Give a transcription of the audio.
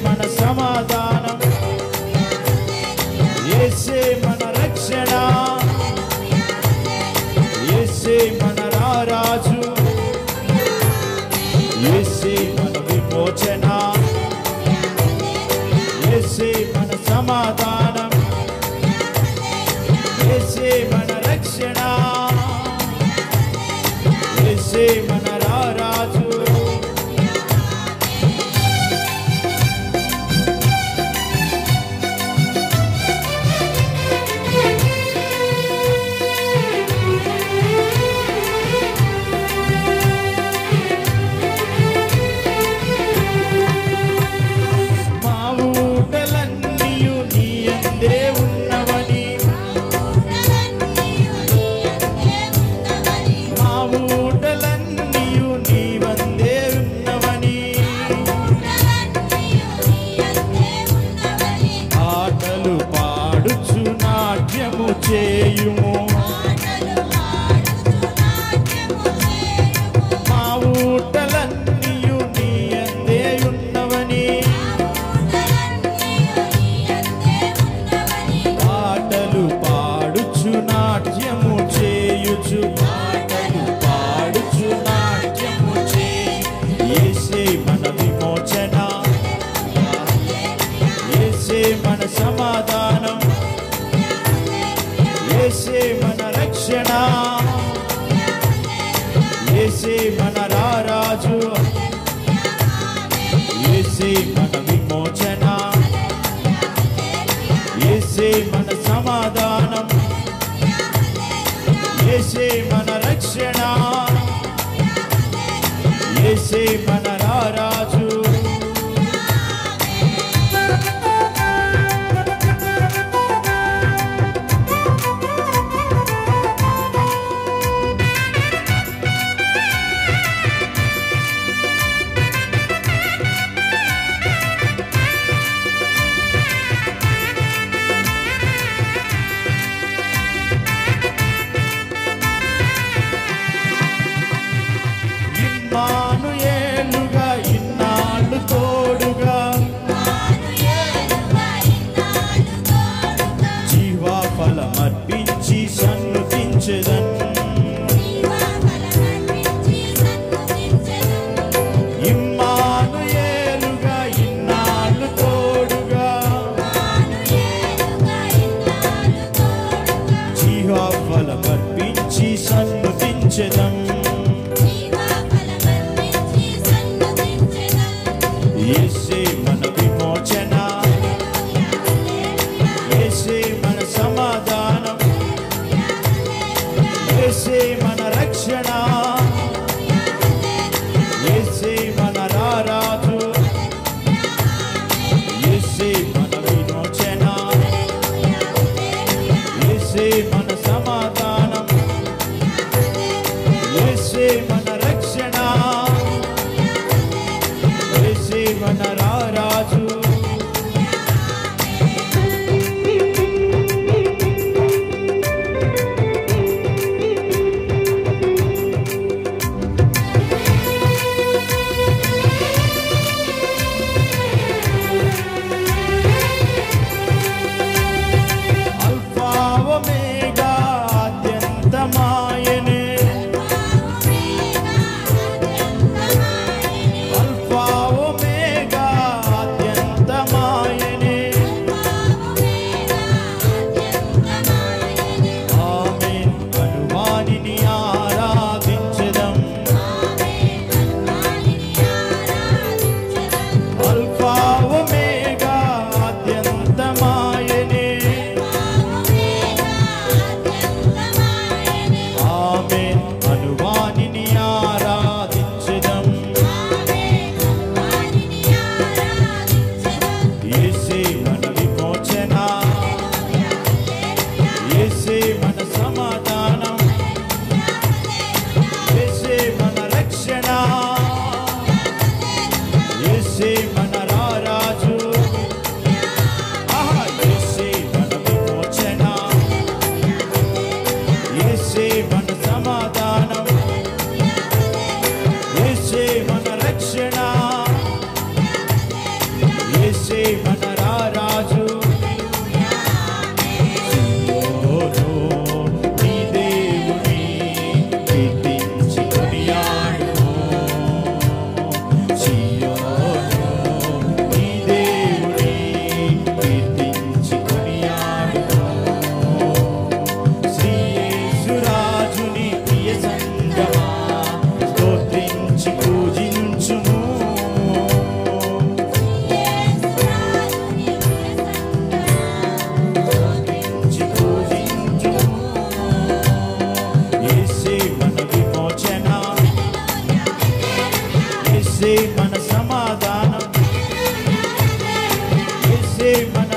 మన సమాధానం, యేసే మన రక్షణ, యేసే మన రారాజు, యేసే మన విమోచన, యేసే మన సమాధానం, యేసే మన రక్షణ, యేసే మన రారాజు. చేయుము మా ఊటలన్నీయు నీ యందే ఉన్నవని, పాటలు పాడుచు నాట్యము చేయుచు, పాటలు పాడుచు నాట్యము చేయు. యేసే మన విమోచన, యేసే మన సమాధానం, యేసే మన రక్షణ, యేసే మన రారాజు, యేసే మన విమోచన, యేసే మన సమాధానం, యేసే మన రక్షణ, యేసే మన రారాజు. ఇమ్మానుయేలుగా ఇన్నాళ్ళు తోడుగా, జీవఫలమర్పించి సన్నుతించెదన్, ఇమ్మానుయేలుగా ఇన్నాళ్ళు తోడుగా, జీవఫలమర్పించి సన్నుతించెదన్. యేసే మన విమోచన, యేసే మన సమాధానం, యేసే మన రక్షణ, యేసే మన రారాజు, యేసే మన విమోచన, యేసే మన సమాధానం, యేసే మన రక్షణ, యేసే మన రారాజు. యేసే మన రారాజు సియోను నీ దేవుని కీర్తించి కొనియాడుము సియోను నీ దేవుని కీర్తించి కొనియాడుము శ్రీ యేసురాజుని ప్రియ సంగమా స్తోత్రించి పూజించుము స్తోత్రించి పూజించుము యేసే మన విమోచన యేసే మన సమాధానం యేసే మన